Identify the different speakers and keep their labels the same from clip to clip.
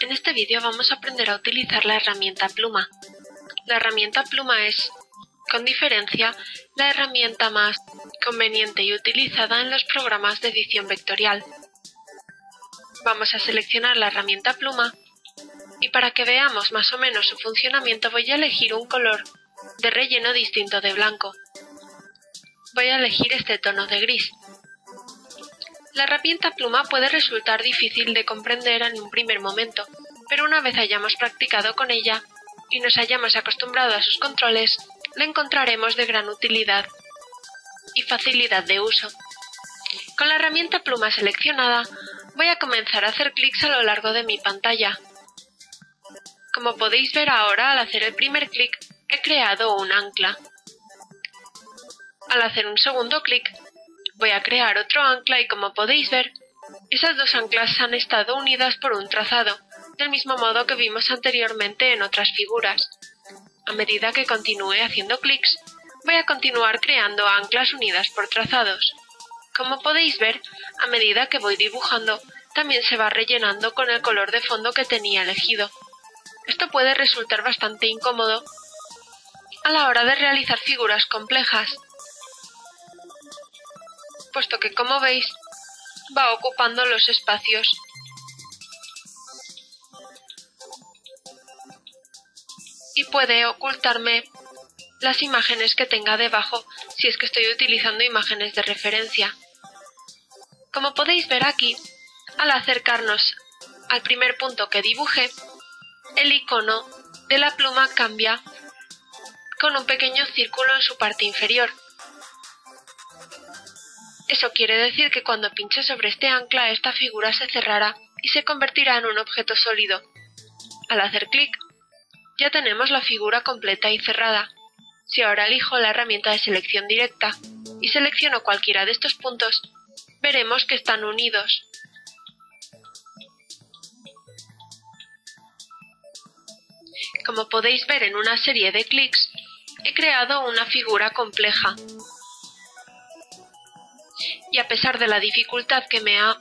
Speaker 1: En este vídeo vamos a aprender a utilizar la herramienta pluma. La herramienta pluma es, con diferencia, la herramienta más conveniente y utilizada en los programas de edición vectorial. Vamos a seleccionar la herramienta pluma y para que veamos más o menos su funcionamiento voy a elegir un color de relleno distinto de blanco. Voy a elegir este tono de gris. La herramienta pluma puede resultar difícil de comprender en un primer momento, pero una vez hayamos practicado con ella y nos hayamos acostumbrado a sus controles, la encontraremos de gran utilidad y facilidad de uso. Con la herramienta pluma seleccionada, voy a comenzar a hacer clics a lo largo de mi pantalla. Como podéis ver ahora, al hacer el primer clic, he creado un ancla. Al hacer un segundo clic, voy a crear otro ancla y como podéis ver, esas dos anclas han estado unidas por un trazado, del mismo modo que vimos anteriormente en otras figuras. A medida que continúe haciendo clics, voy a continuar creando anclas unidas por trazados. Como podéis ver, a medida que voy dibujando, también se va rellenando con el color de fondo que tenía elegido. Esto puede resultar bastante incómodo a la hora de realizar figuras complejas, puesto que, como veis, va ocupando los espacios. Y puede ocultarme las imágenes que tenga debajo si es que estoy utilizando imágenes de referencia. Como podéis ver aquí, al acercarnos al primer punto que dibujé, el icono de la pluma cambia con un pequeño círculo en su parte inferior. Eso quiere decir que cuando pinche sobre este ancla, esta figura se cerrará y se convertirá en un objeto sólido. Al hacer clic, ya tenemos la figura completa y cerrada. Si ahora elijo la herramienta de selección directa y selecciono cualquiera de estos puntos, veremos que están unidos. Como podéis ver en una serie de clics, he creado una figura compleja. Y a pesar de la dificultad que me ha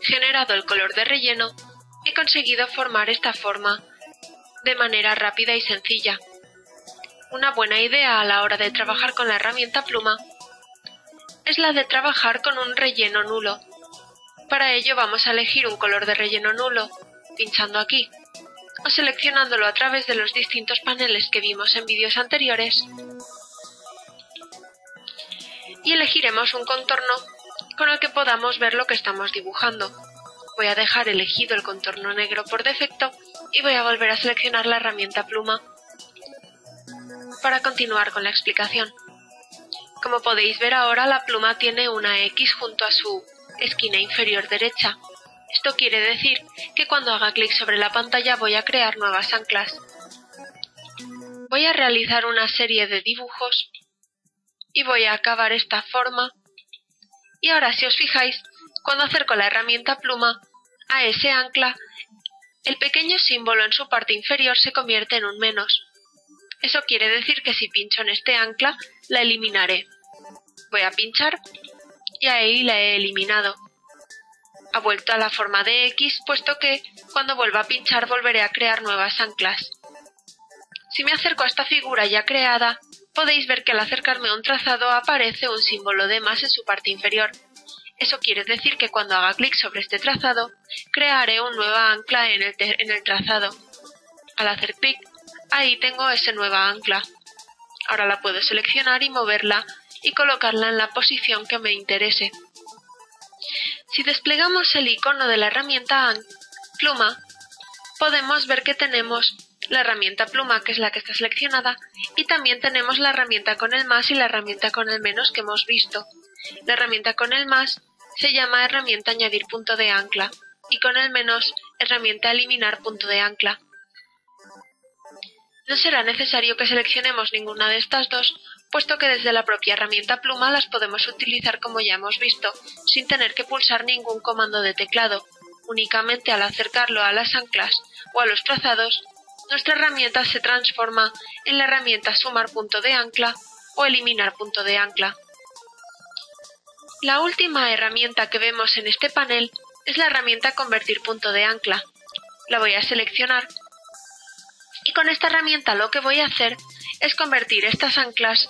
Speaker 1: generado el color de relleno, he conseguido formar esta forma de manera rápida y sencilla. Una buena idea a la hora de trabajar con la herramienta pluma es la de trabajar con un relleno nulo. Para ello vamos a elegir un color de relleno nulo, pinchando aquí, o seleccionándolo a través de los distintos paneles que vimos en vídeos anteriores, y elegiremos un contorno con el que podamos ver lo que estamos dibujando. Voy a dejar elegido el contorno negro por defecto y voy a volver a seleccionar la herramienta pluma para continuar con la explicación. Como podéis ver ahora, la pluma tiene una X junto a su esquina inferior derecha. Esto quiere decir que cuando haga clic sobre la pantalla voy a crear nuevas anclas. Voy a realizar una serie de dibujos y voy a acabar esta forma. Y ahora, si os fijáis, cuando acerco la herramienta pluma a ese ancla, el pequeño símbolo en su parte inferior se convierte en un menos. Eso quiere decir que si pincho en este ancla, la eliminaré. Voy a pinchar y ahí la he eliminado. Ha vuelto a la forma de X, puesto que cuando vuelva a pinchar volveré a crear nuevas anclas. Si me acerco a esta figura ya creada, podéis ver que al acercarme a un trazado aparece un símbolo de más en su parte inferior. Eso quiere decir que cuando haga clic sobre este trazado, crearé una nueva ancla en el trazado. Al hacer clic, ahí tengo esa nueva ancla. Ahora la puedo seleccionar y moverla y colocarla en la posición que me interese. Si desplegamos el icono de la herramienta pluma, podemos ver que tenemos la herramienta pluma, que es la que está seleccionada, y también tenemos la herramienta con el más y la herramienta con el menos que hemos visto. La herramienta con el más se llama herramienta añadir punto de ancla y con el menos herramienta eliminar punto de ancla. No será necesario que seleccionemos ninguna de estas dos, puesto que desde la propia herramienta pluma las podemos utilizar como ya hemos visto, sin tener que pulsar ningún comando de teclado. Únicamente al acercarlo a las anclas o a los trazados, nuestra herramienta se transforma en la herramienta sumar punto de ancla o eliminar punto de ancla. La última herramienta que vemos en este panel es la herramienta convertir punto de ancla. La voy a seleccionar y con esta herramienta lo que voy a hacer es convertir estas anclas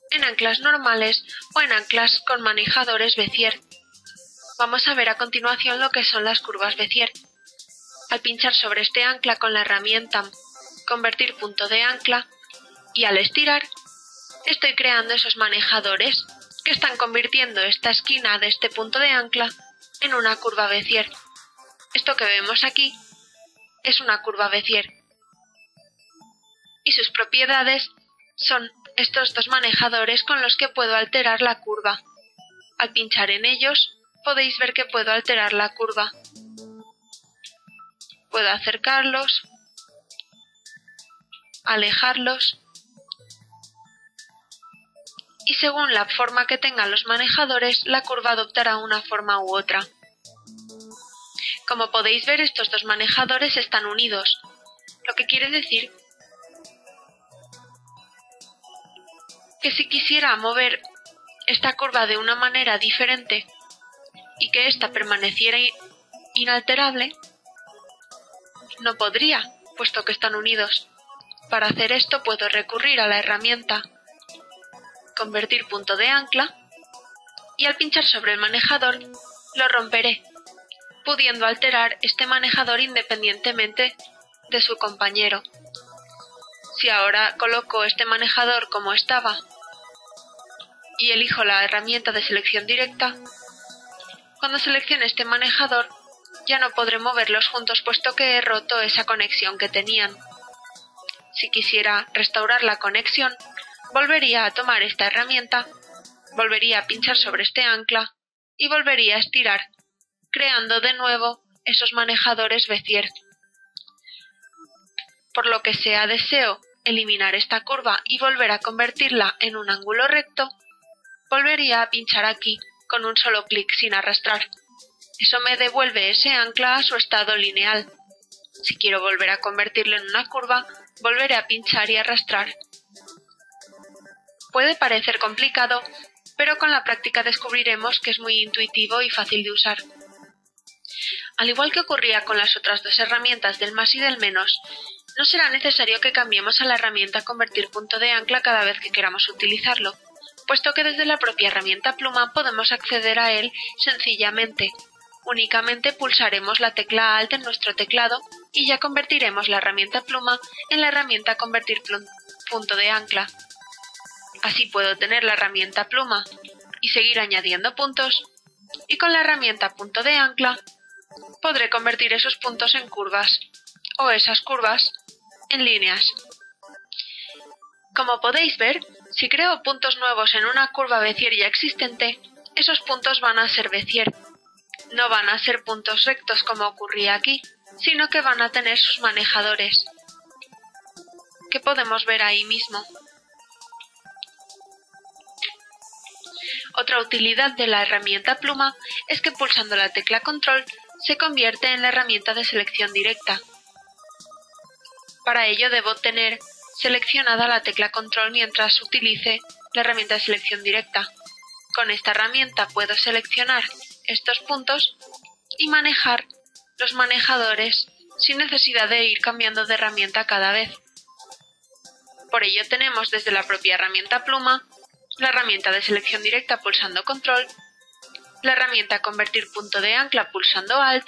Speaker 1: en anclas normales o en anclas con manejadores Bézier. Vamos a ver a continuación lo que son las curvas Bézier. Al pinchar sobre este ancla con la herramienta convertir punto de ancla y al estirar, estoy creando esos manejadores que están convirtiendo esta esquina de este punto de ancla en una curva Bézier. Esto que vemos aquí es una curva Bézier. Y sus propiedades son estos dos manejadores con los que puedo alterar la curva. Al pinchar en ellos, podéis ver que puedo alterar la curva. Puedo acercarlos, alejarlos, y según la forma que tengan los manejadores, la curva adoptará una forma u otra. Como podéis ver, estos dos manejadores están unidos, lo que quiere decir que si quisiera mover esta curva de una manera diferente y que ésta permaneciera inalterable, no podría, puesto que están unidos. Para hacer esto puedo recurrir a la herramienta convertir punto de ancla y al pinchar sobre el manejador lo romperé, pudiendo alterar este manejador independientemente de su compañero. Si ahora coloco este manejador como estaba y elijo la herramienta de selección directa, cuando seleccione este manejador ya no podré moverlos juntos puesto que he roto esa conexión que tenían. Si quisiera restaurar la conexión, volvería a tomar esta herramienta, volvería a pinchar sobre este ancla y volvería a estirar, creando de nuevo esos manejadores Bézier. Por lo que sea deseo eliminar esta curva y volver a convertirla en un ángulo recto, volvería a pinchar aquí con un solo clic sin arrastrar. Eso me devuelve ese ancla a su estado lineal. Si quiero volver a convertirlo en una curva, volveré a pinchar y arrastrar. Puede parecer complicado, pero con la práctica descubriremos que es muy intuitivo y fácil de usar. Al igual que ocurría con las otras dos herramientas del más y del menos, no será necesario que cambiemos a la herramienta convertir punto de ancla cada vez que queramos utilizarlo, puesto que desde la propia herramienta pluma podemos acceder a él sencillamente. Únicamente pulsaremos la tecla Alt en nuestro teclado y ya convertiremos la herramienta pluma en la herramienta convertir punto de ancla. Así puedo tener la herramienta pluma y seguir añadiendo puntos, y con la herramienta punto de ancla podré convertir esos puntos en curvas, o esas curvas en líneas. Como podéis ver, si creo puntos nuevos en una curva Bézier ya existente, esos puntos van a ser Bézier. No van a ser puntos rectos como ocurría aquí, sino que van a tener sus manejadores, que podemos ver ahí mismo. Otra utilidad de la herramienta pluma es que pulsando la tecla control se convierte en la herramienta de selección directa. Para ello debo tener seleccionada la tecla control mientras utilice la herramienta de selección directa. Con esta herramienta puedo seleccionar estos puntos y manejar los manejadores sin necesidad de ir cambiando de herramienta cada vez. Por ello tenemos desde la propia herramienta pluma la herramienta de selección directa pulsando control, la herramienta convertir punto de ancla pulsando alt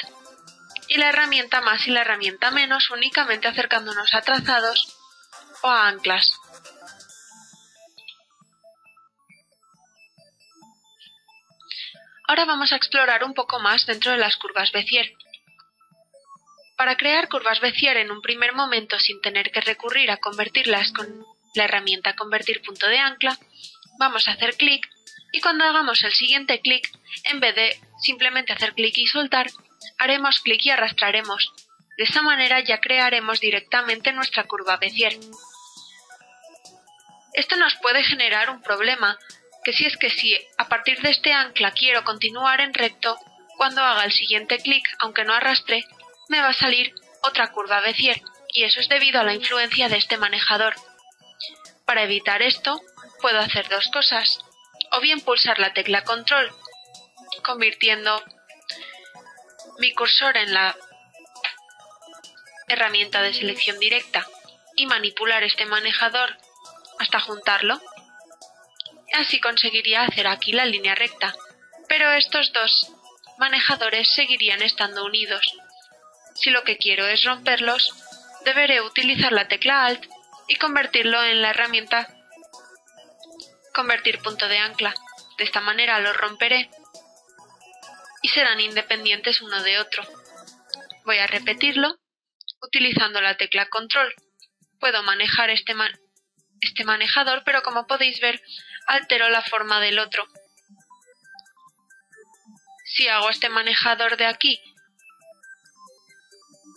Speaker 1: y la herramienta más y la herramienta menos únicamente acercándonos a trazados o a anclas. Ahora vamos a explorar un poco más dentro de las curvas Bézier. Para crear curvas Bézier en un primer momento sin tener que recurrir a convertirlas con la herramienta convertir punto de ancla, vamos a hacer clic y cuando hagamos el siguiente clic, en vez de simplemente hacer clic y soltar, haremos clic y arrastraremos. De esa manera ya crearemos directamente nuestra curva Bézier. Esto nos puede generar un problema, que si a partir de este ancla quiero continuar en recto, Cuando haga el siguiente clic, aunque no arrastre, me va a salir otra curva Bézier, y eso es debido a la influencia de este manejador. Para evitar esto, puedo hacer dos cosas, o bien pulsar la tecla control, convirtiendo mi cursor en la herramienta de selección directa y manipular este manejador hasta juntarlo. Así conseguiría hacer aquí la línea recta, pero estos dos manejadores seguirían estando unidos. Si lo que quiero es romperlos, deberé utilizar la tecla Alt y convertirlo en la herramienta Convertir punto de ancla. De esta manera los romperé y serán independientes uno de otro. Voy a repetirlo utilizando la tecla Control. Puedo manejar este manejador, pero como podéis ver, altero la forma del otro. Si hago este manejador de aquí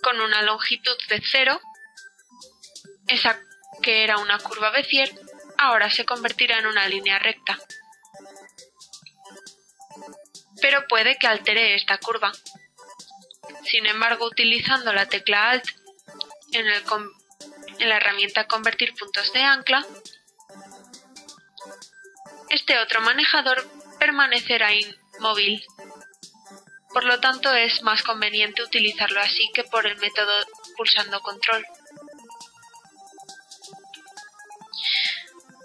Speaker 1: con una longitud de 0, esa que era una curva Bézier, ahora se convertirá en una línea recta. Pero puede que altere esta curva. Sin embargo, utilizando la tecla Alt en la herramienta Convertir puntos de ancla, este otro manejador permanecerá inmóvil. Por lo tanto, es más conveniente utilizarlo así que por el método pulsando control.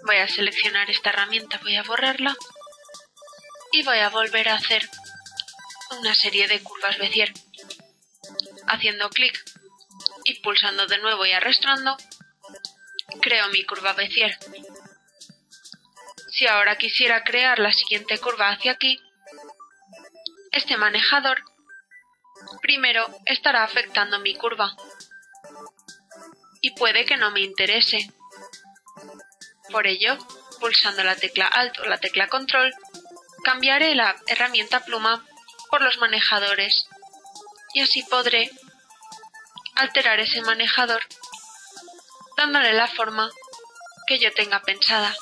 Speaker 1: Voy a seleccionar esta herramienta, voy a borrarla y voy a volver a hacer una serie de curvas Bézier. Haciendo clic y pulsando de nuevo y arrastrando, creo mi curva Bézier. Si ahora quisiera crear la siguiente curva hacia aquí, este manejador primero estará afectando mi curva y puede que no me interese. Por ello, pulsando la tecla Alt o la tecla Control, cambiaré la herramienta pluma por los manejadores y así podré alterar ese manejador dándole la forma que yo tenga pensada.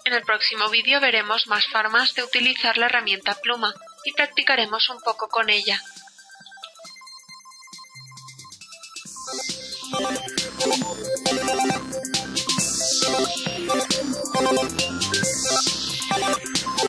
Speaker 1: En el próximo vídeo veremos más formas de utilizar la herramienta pluma y practicaremos un poco con ella.